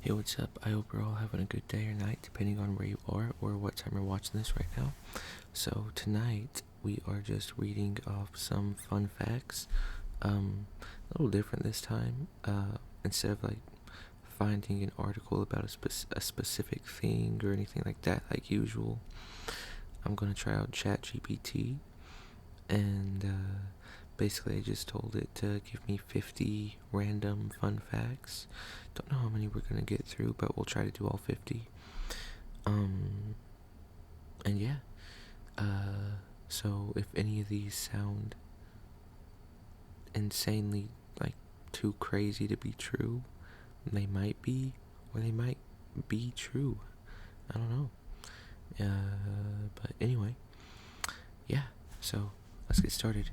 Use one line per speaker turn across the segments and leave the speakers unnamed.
Hey, what's up? I hope you're all having a good day or night, depending on where you are or what time you're watching this right now. So, tonight we are just reading off some fun facts. A little different this time. Instead of like finding an article about a specific thing or anything like that, like usual, I'm gonna try out ChatGPT and basically I just told it to give me 50 random fun facts. Don't know how many we're gonna get through, but we'll try to do all 50. And yeah, so if any of these sound insanely like too crazy to be true, they might be, or they might be true. I don't know. But anyway, yeah, so let's get started.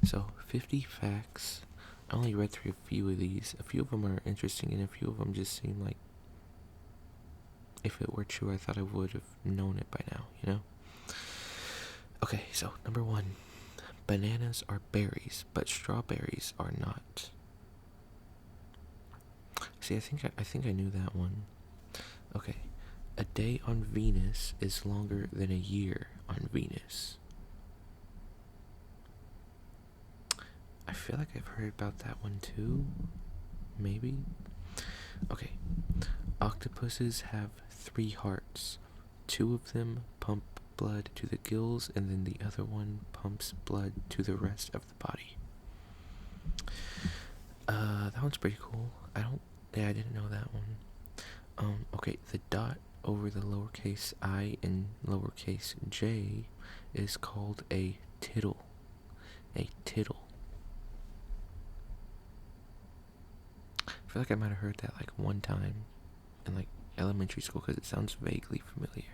So, 50 facts. I only read through a few of these. A few of them are interesting, and a few of them just seem like if it were true, I thought I would have known it by now, you know? Okay, so number one, bananas are berries, but strawberries are not. See, I think I knew that one. Okay, a day on Venus is longer than a year on Venus. I feel like I've heard about that one too. Maybe. Okay, octopuses have 3 hearts. 2 of them pump blood to the gills, and then the other one pumps blood to the rest of the body. That one's pretty cool. I didn't know that one. Okay, the dot over the lowercase I and lowercase j is called a tittle. A tittle. I feel like I might have heard that like one time in like elementary school because it sounds vaguely familiar.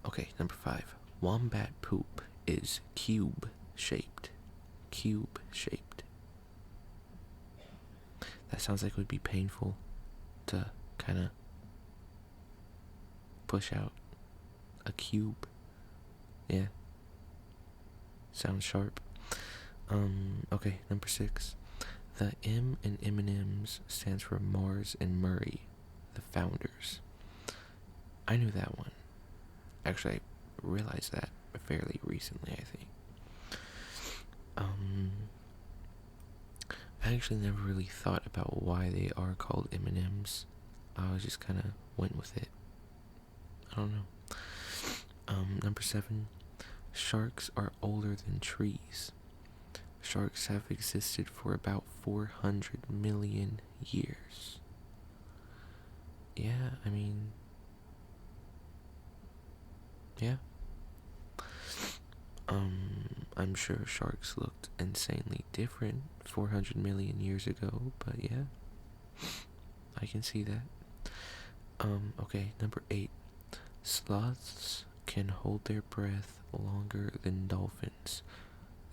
Okay, number 5. Wombat poop is cube shaped. Cube shaped. That sounds like it would be painful to kind of push out a cube. Yeah. Sounds sharp. Okay, number 6. The M in M&M's stands for Mars and Murray, the founders. I knew that one. Actually, I realized that fairly recently, I think. I actually never really thought about why they are called M&Ms. I was just kind of went with it. I don't know. Number 7. Sharks are older than trees. Sharks have existed for about 400 million years. Yeah, I mean, yeah. I'm sure sharks looked insanely different 400 million years ago, but yeah, I can see that. Okay, number 8. Sloths can hold their breath longer than dolphins.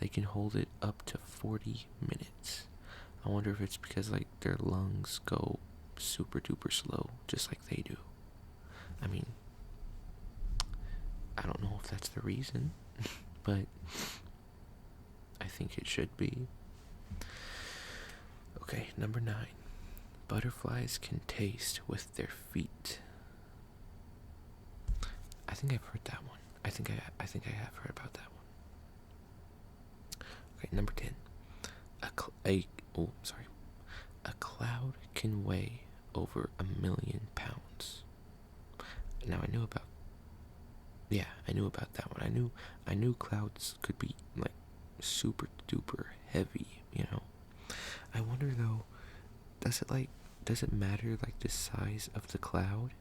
They can hold it up to 40 minutes. I wonder if it's because like their lungs go super duper slow, just like they do. I mean, I don't know if that's the reason, but I think it should be. Okay, number 9. Butterflies can taste with their feet. I think I've heard that one. I think I have heard about that one. Okay, number 10. A cloud can weigh over 1,000,000 pounds. Now I knew about that one. I knew clouds could be like super duper heavy, you know. I wonder though, does it matter like the size of the cloud?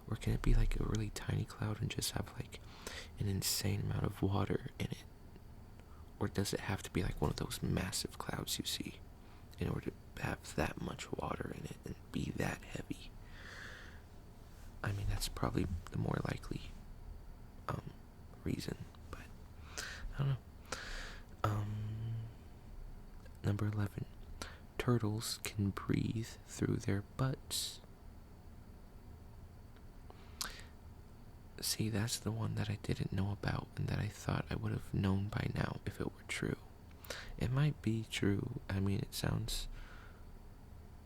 Or can it be like a really tiny cloud and just have like an insane amount of water in it? Or does it have to be like one of those massive clouds you see in order to have that much water in it and be that heavy? I mean, that's probably the more likely reason, but I don't know. Number 11. Turtles can breathe through their butts. See, that's the one that I didn't know about and that I thought I would have known by now if it were true. It might be true. I mean, it sounds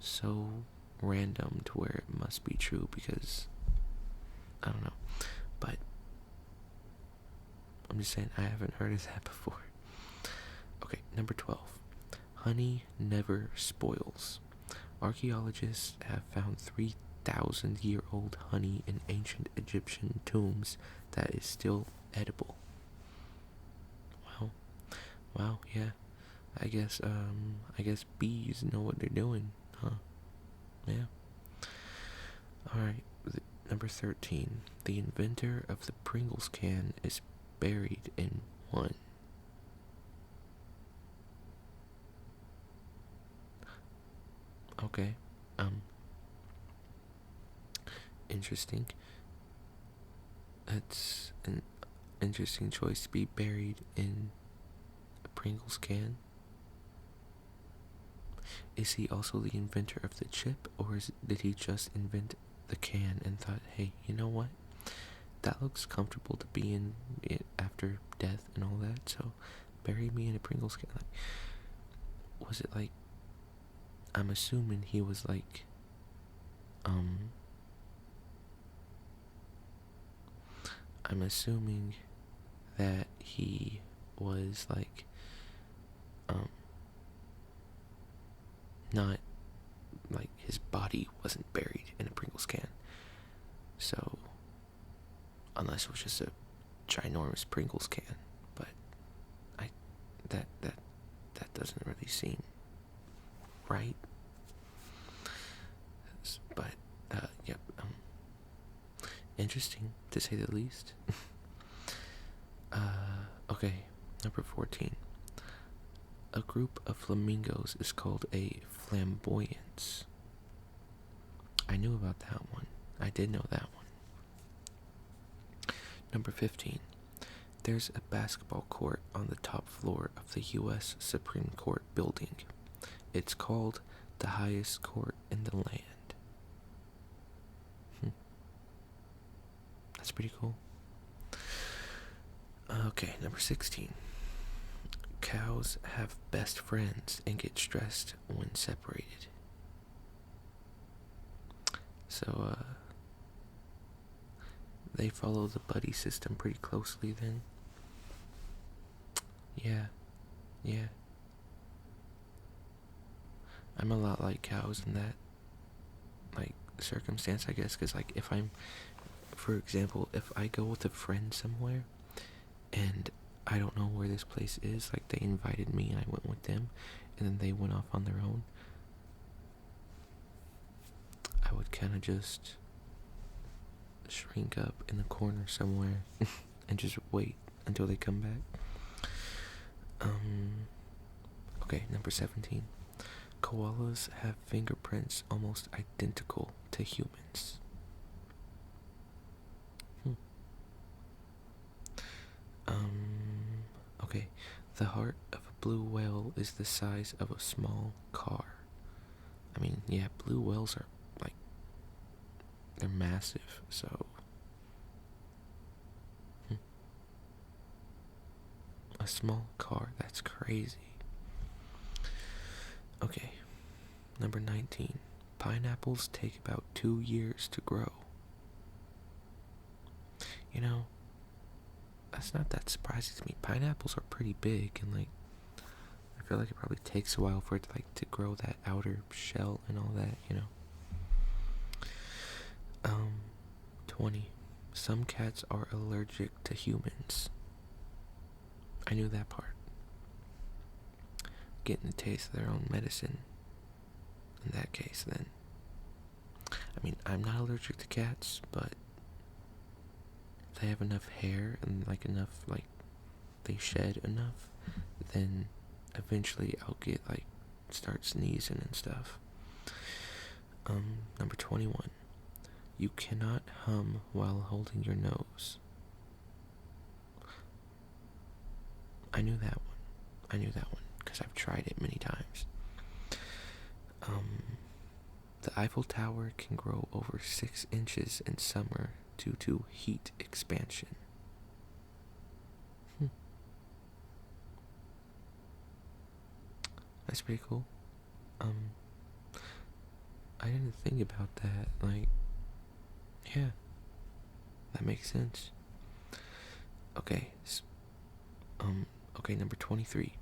so random to where it must be true because I don't know. But I'm just saying I haven't heard of that before. Okay, number 12. Honey never spoils. Archaeologists have found 3,000-year-old honey in ancient Egyptian tombs that is still edible. Wow. Wow, yeah. I guess bees know what they're doing, huh? Yeah. Alright, number 13. The inventor of the Pringles can is buried in one. Okay. Interesting. That's an interesting choice to be buried in a Pringles can. Is he also the inventor of the chip, or did he just invent the can and thought, hey, you know what? That looks comfortable to be in it after death and all that, so bury me in a Pringles can. Like, was it like, I'm assuming he was like, I'm assuming that he was like, not, like, his body wasn't buried in a Pringles can. So, unless it was just a ginormous Pringles can, but I, that doesn't really seem right. But, yep, interesting to say the least. Okay, number 14. A group of flamingos is called a flamboyance. I knew about that one. I did know that one. Number 15. There's a basketball court on the top floor of the U.S. Supreme Court building. It's called the highest court in the land. That's pretty cool. Okay, number 16. Cows have best friends and get stressed when separated. So, they follow the buddy system pretty closely then. Yeah. I'm a lot like cows in that, like, circumstance, I guess, because, like, for example, if I go with a friend somewhere, and I don't know where this place is, like, they invited me and I went with them, and then they went off on their own, I would kind of just shrink up in the corner somewhere and just wait until they come back. Okay, number 17. Koalas have fingerprints almost identical to humans. Okay. The heart of a blue whale is the size of a small car. I mean, yeah, blue whales are, like, they're massive, so. A small car, that's crazy. Okay, number 19. Pineapples take about 2 years to grow. You know, that's not that surprising to me. Pineapples are pretty big, and, like, I feel like it probably takes a while for it to, like, to grow that outer shell and all that, you know. 20. Some cats are allergic to humans. I knew that part. Getting to taste their own medicine. In that case, then. I mean, I'm not allergic to cats, but if they have enough hair and, like, enough, like, they shed enough, then eventually I'll get, like, start sneezing and stuff. Number 21. You cannot hum while holding your nose. I knew that one because I've tried it many times. The Eiffel Tower can grow over 6 inches in summer due to heat expansion. That's pretty cool. I didn't think about that. Like, yeah, that makes sense. Okay, okay, number 23.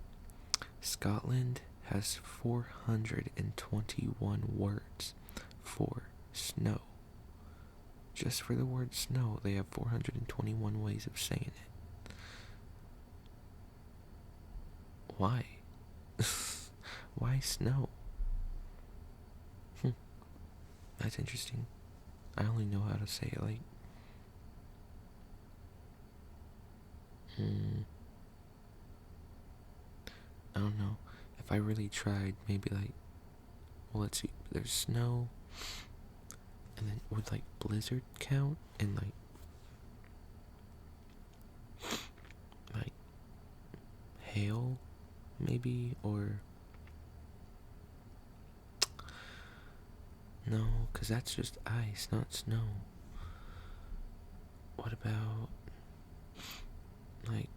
Scotland has 421 words for snow. Just for the word snow, they have 421 ways of saying it. Why? Why snow? That's interesting. I only know how to say it like. I don't know. If I really tried, maybe like. Well, let's see. There's snow. And then would like blizzard count? And like hail? Maybe? Or. No, because that's just ice, not snow. What about like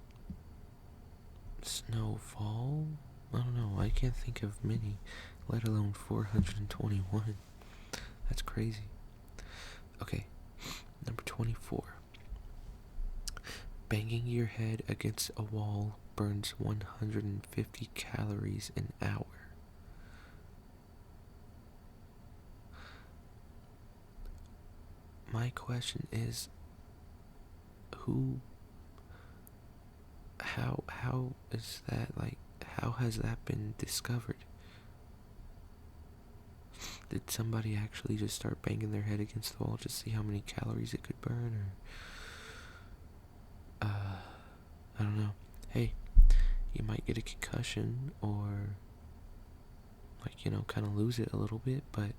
snowfall? I don't know. I can't think of many, let alone 421. That's crazy. Okay, number 24. Banging your head against a wall burns 150 calories an hour. My question is, how is that, like, how has that been discovered? Did somebody actually just start banging their head against the wall just to see how many calories it could burn, or, I don't know. Hey, you might get a concussion, or, like, kind of lose it a little bit, but,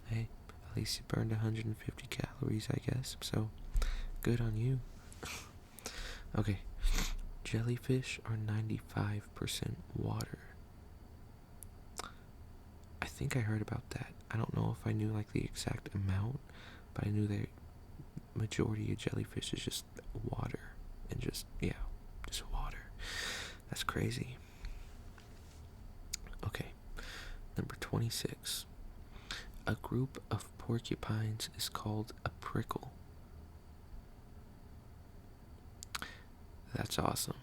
hey, at least you burned 150 calories, I guess, so, good on you. Okay, jellyfish are 95% water. I think I heard about that. I don't know if I knew like the exact amount, but I knew the majority of jellyfish is just water. And just water. That's crazy. Okay, number 26. A group of porcupines is called a prickle. That's awesome.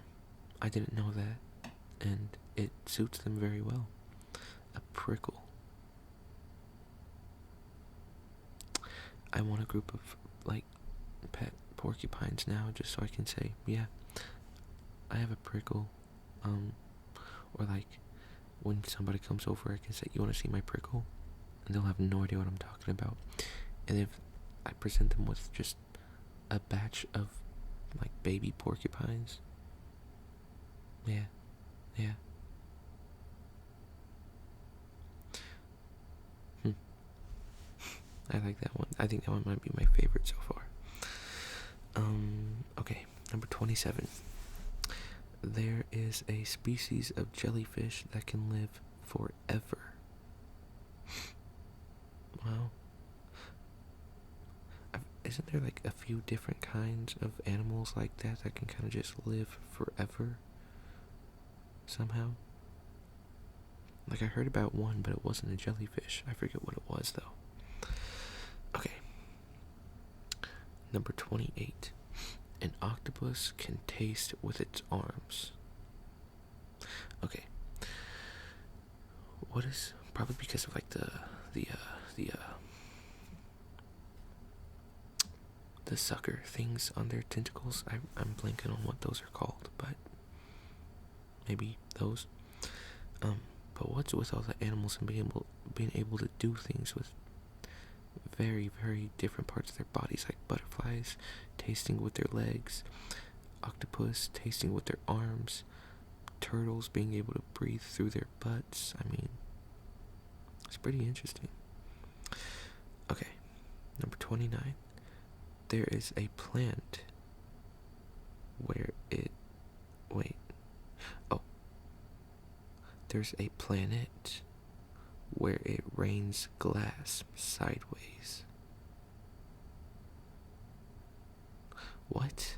I didn't know that, and it suits them very well. A prickle. I want a group of, like, pet porcupines now, just so I can say, yeah, I have a prickle. Or like, when somebody comes over, I can say, you want to see my prickle? And they'll have no idea what I'm talking about. And if I present them with just a batch of, like, baby porcupines, yeah. I like that one. I think that one might be my favorite so far. Okay, number 27. There is a species of jellyfish that can live forever. Wow. Isn't there like a few different kinds of animals like that can kind of just live forever? Somehow? Like, I heard about one, but it wasn't a jellyfish. I forget what it was, though. Okay. Number 28. An octopus can taste with its arms. Okay. What is, probably because of like the sucker things on their tentacles. I'm blanking on what those are called, but maybe those. But what's with all the animals and being able to do things with very, very different parts of their bodies, like butterflies tasting with their legs, octopus tasting with their arms, turtles being able to breathe through their butts. I mean, it's pretty interesting. Okay, number 29. There is a plant where it... Wait. Oh. There's a planet where it rains glass sideways. What?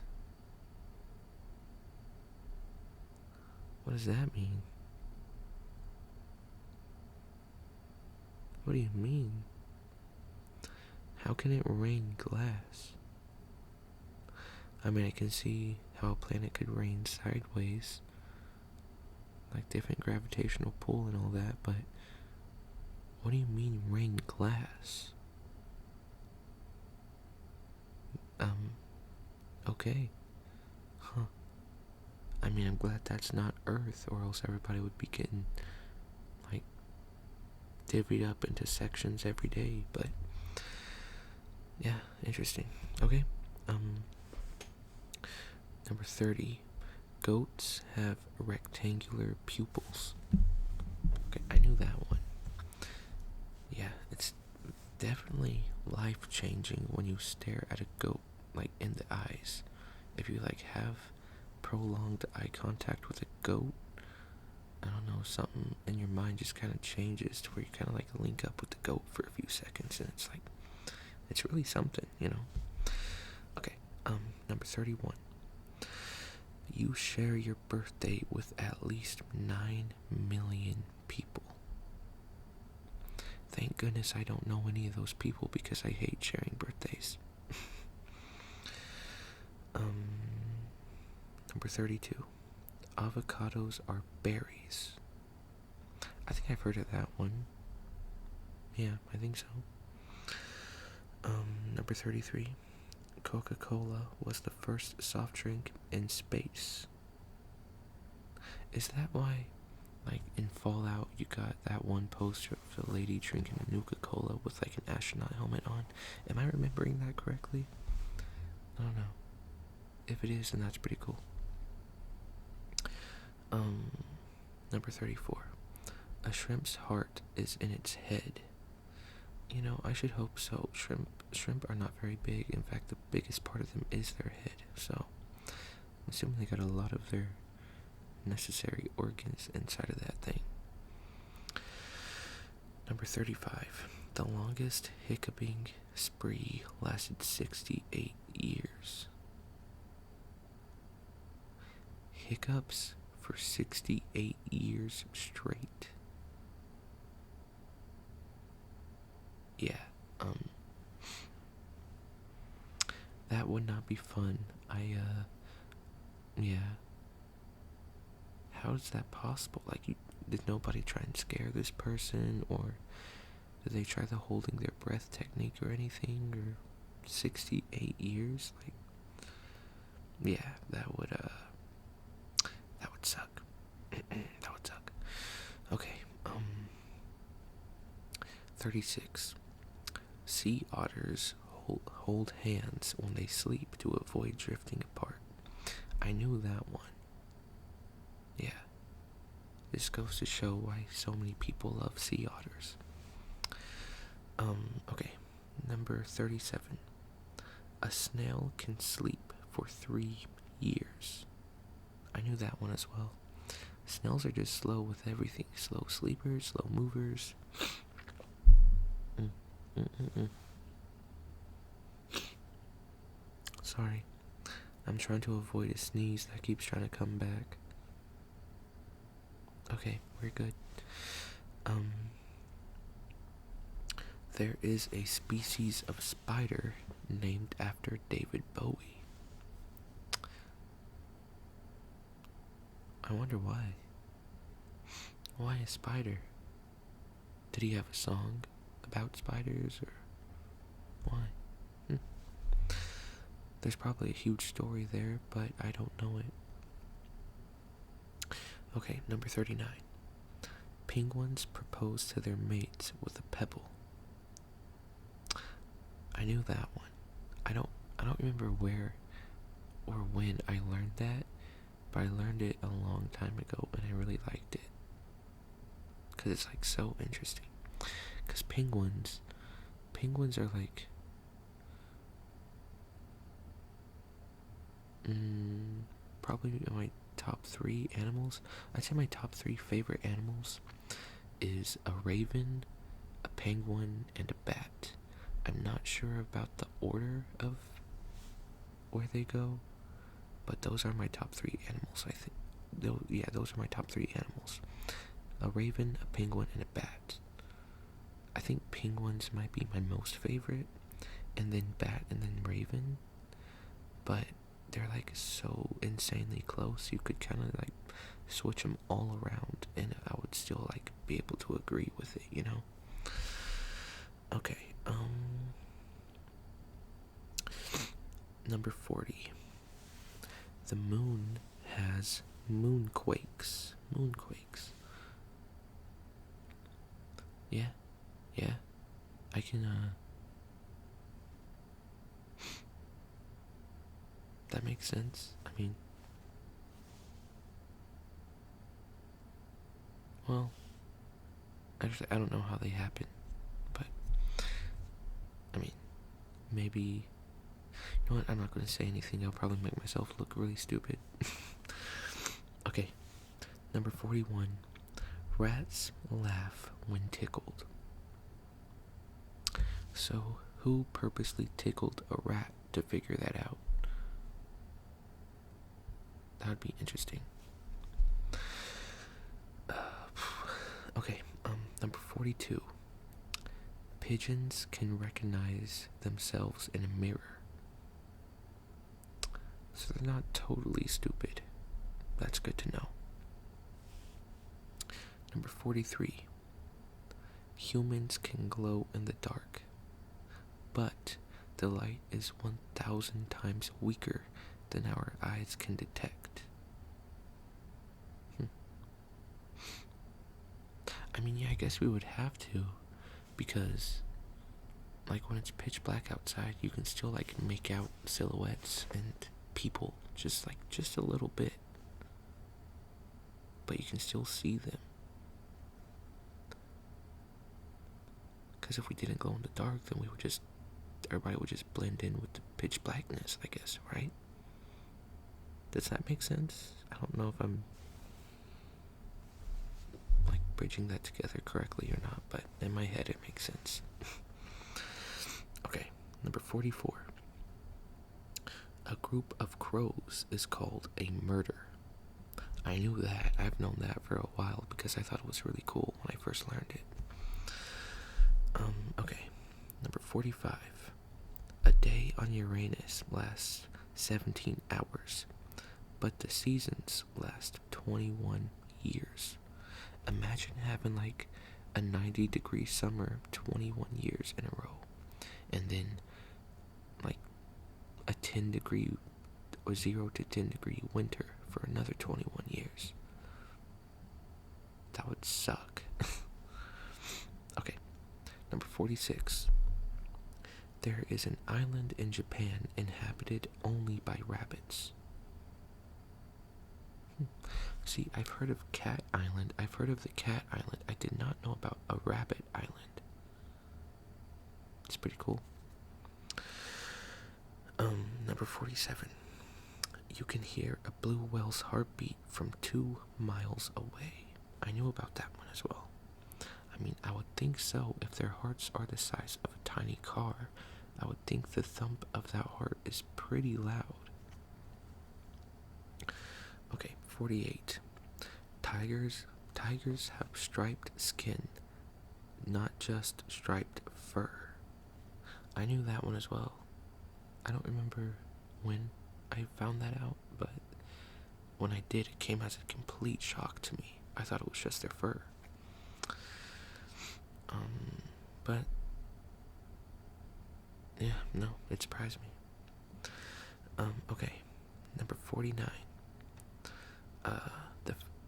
What does that mean? What do you mean? How can it rain glass? I mean, I can see how a planet could rain sideways, like different gravitational pull and all that, but what do you mean rain glass? Okay. Huh. I mean, I'm glad that's not Earth, or else everybody would be getting, like, divvied up into sections every day, but yeah, interesting. Okay. Number 30. Goats have rectangular pupils. Okay, I knew that one. Yeah, it's definitely life-changing when you stare at a goat, like, in the eyes. If you, like, have prolonged eye contact with a goat, I don't know, something in your mind just kind of changes to where you kind of, like, link up with the goat for a few seconds, and it's, like, it's really something, you know? Okay, number 31. You share your birthday with at least 9 million people. Thank goodness I don't know any of those people because I hate sharing birthdays. Number 32. Avocados are berries. I think I've heard of that one. Yeah, I think so. Number 33. Coca-Cola was the first soft drink in space. Is that why, like, in Fallout, you got that one poster of the lady drinking a Nuka-Cola with, like, an astronaut helmet on? Am I remembering that correctly? I don't know. If it is, then that's pretty cool. Number 34. A shrimp's heart is in its head. You know, I should hope so. Shrimp are not very big. In fact, the biggest part of them is their head. So, I'm assuming they got a lot of their necessary organs inside of that thing. Number 35. The longest hiccuping spree lasted 68 years. Hiccups for 68 years straight. Yeah, that would not be fun. Yeah. How is that possible? Like, did nobody try and scare this person, or did they try the holding their breath technique or anything, or 68 years? Like, yeah, that would suck. That would suck. Okay, 36. Sea otters hold hands when they sleep to avoid drifting apart. I knew that one. Yeah. This goes to show why so many people love sea otters. Okay. Number 37. A snail can sleep for 3 years. I knew that one as well. Snails are just slow with everything. Slow sleepers, slow movers. Sorry. I'm trying to avoid a sneeze that keeps trying to come back. Okay, we're good. There is a species of spider named after David Bowie. I wonder why. Why a spider? Did he have a song about spiders, or why? There's probably a huge story there, but I don't know it. Okay, number 39. Penguins propose to their mates with a pebble. I knew that one. I don't remember where or when I learned that, but I learned it a long time ago and I really liked it. Cause it's, like, so interesting. Cause penguins are, like, probably my top 3 animals. I'd say my top 3 favorite animals is a raven, a penguin, and a bat. I'm not sure about the order of where they go, but those are my top 3 animals, I think. Those are my top 3 animals. A raven, a penguin, and a bat. I think penguins might be my most favorite, and then bat, and then raven. But they're like so insanely close, you could kind of like switch them all around, and I would still like be able to agree with it, you know? Okay, number 40. The moon has moonquakes. Moonquakes. Yeah, yeah. I can, that makes sense. I mean, well, actually, I don't know how they happen, but, I mean, maybe, you know what, I'm not going to say anything. I'll probably make myself look really stupid. Okay, number 41. Rats laugh when tickled. So, who purposely tickled a rat to figure that out? That would be interesting. Okay, number 42. Pigeons can recognize themselves in a mirror. So they're not totally stupid. That's good to know. Number 43. Humans can glow in the dark, but the light is 1,000 times weaker than our eyes can detect. I mean, yeah, I guess we would have to, because like when it's pitch black outside, you can still like make out silhouettes and people just a little bit, but you can still see them. Because if we didn't glow in the dark, then everybody would just blend in with the pitch blackness, I guess, right? Does that make sense? I don't know if I'm like bridging that together correctly or not, but in my head it makes sense. Okay, number 44. A group of crows is called a murder. I knew that. I've known that for a while because I thought it was really cool when I first learned it. Okay, number 45. A day on Uranus lasts 17 hours, but the seasons last 21 years. Imagine having like a 90-degree summer 21 years in a row, and then like a 10-degree or 0 to 10-degree winter for another 21 years. That would suck. Okay, number 46. There is an island in Japan inhabited only by rabbits. See, I've heard of Cat Island. I've heard of the Cat Island. I did not know about a rabbit island. It's pretty cool. Number 47. You can hear a blue whale's heartbeat from 2 miles away. I knew about that one as well. I mean, I would think so. If their hearts are the size of a tiny car, I would think the thump of that heart is pretty loud. Okay, 48. Tigers have striped skin, not just striped fur. I knew that one as well. I don't remember when I found that out, but when I did, it came as a complete shock to me. I thought it was just their fur. But yeah, no, it surprised me. Okay, number 49.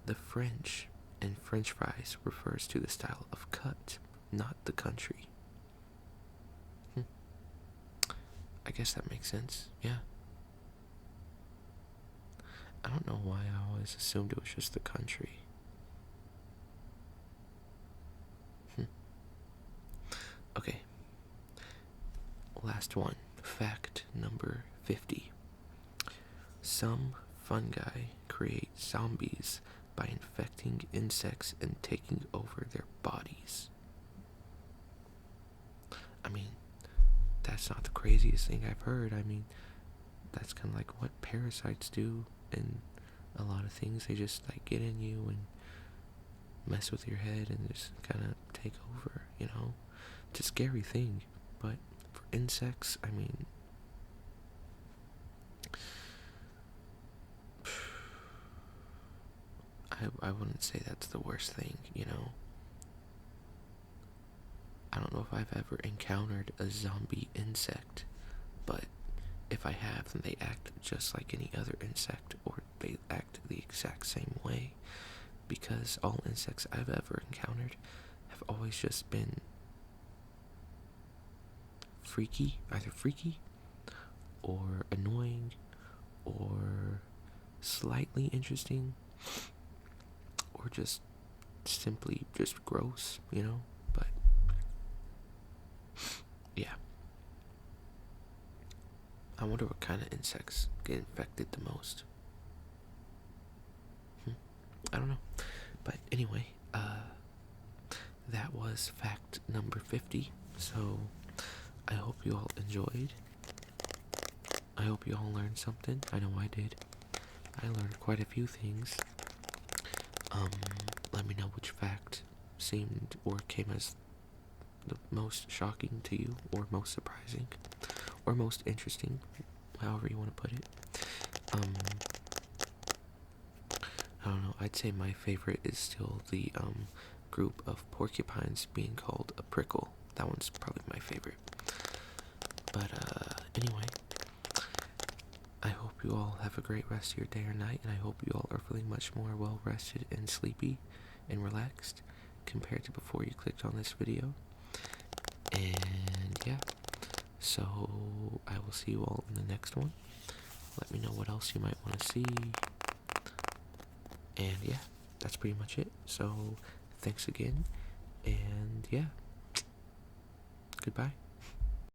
The French in French fries refers to the style of cut, not the country. I guess that makes sense, yeah. I don't know why I always assumed it was just the country. Okay. Last one. Fact number 50. Some fungi create zombies by infecting insects and taking over their bodies. I mean, that's not the craziest thing I've heard. I mean, that's kind of like what parasites do in a lot of things. They just like get in you and mess with your head and just kind of take over, you know? It's a scary thing, but for insects, I mean, I wouldn't say that's the worst thing, you know. I don't know if I've ever encountered a zombie insect, but if I have, then they act just like any other insect, or they act the exact same way, because all insects I've ever encountered have always just been freaky, either freaky, or annoying, or slightly interesting, or just simply just gross, you know? But yeah. I wonder what kind of insects get infected the most. I don't know. But anyway, that was fact number 50. So I hope you all enjoyed. I hope you all learned something. I know I did. I learned quite a few things. Let me know which fact seemed or came as the most shocking to you, or most surprising, or most interesting, however you want to put it. I don't know, I'd say my favorite is still the group of porcupines being called a prickle. That one's probably my favorite. But anyway, I hope you all have a great rest of your day or night, and I hope you all are feeling much more well rested and sleepy and relaxed compared to before you clicked on this video. And yeah, so I will see you all in the next one. Let me know what else you might want to see. And yeah, that's pretty much it. So thanks again, and yeah, goodbye.